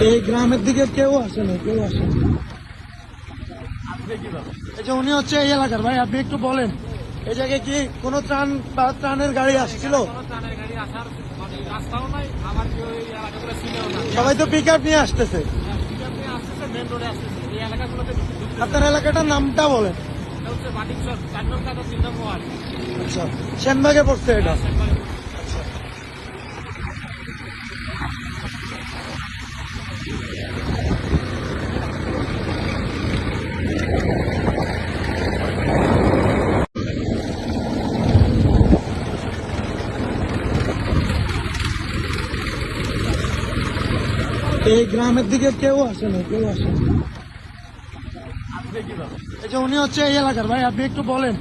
এই গ্রামের দিকে কেউ আসে না, কেউ আসে না। এই যে উনি হচ্ছে এই এলাকার ভাই, আপনি একটু বলেন এই জায়গায় কি কোনো ত্রাণ বা ত্রাণের গাড়ি আসছিল? সবাই তো পিক আপ নিয়ে আসতেছে। আপনার এলাকাটার নামটা বলেন। আচ্ছা, সেনবাগে পড়ছে এটা। এই গ্রামের দিকে কেউ আসে না, কেউ আসে না। এই যে উনি হচ্ছে এই এলাকার ভাই, আপনি একটু বলেন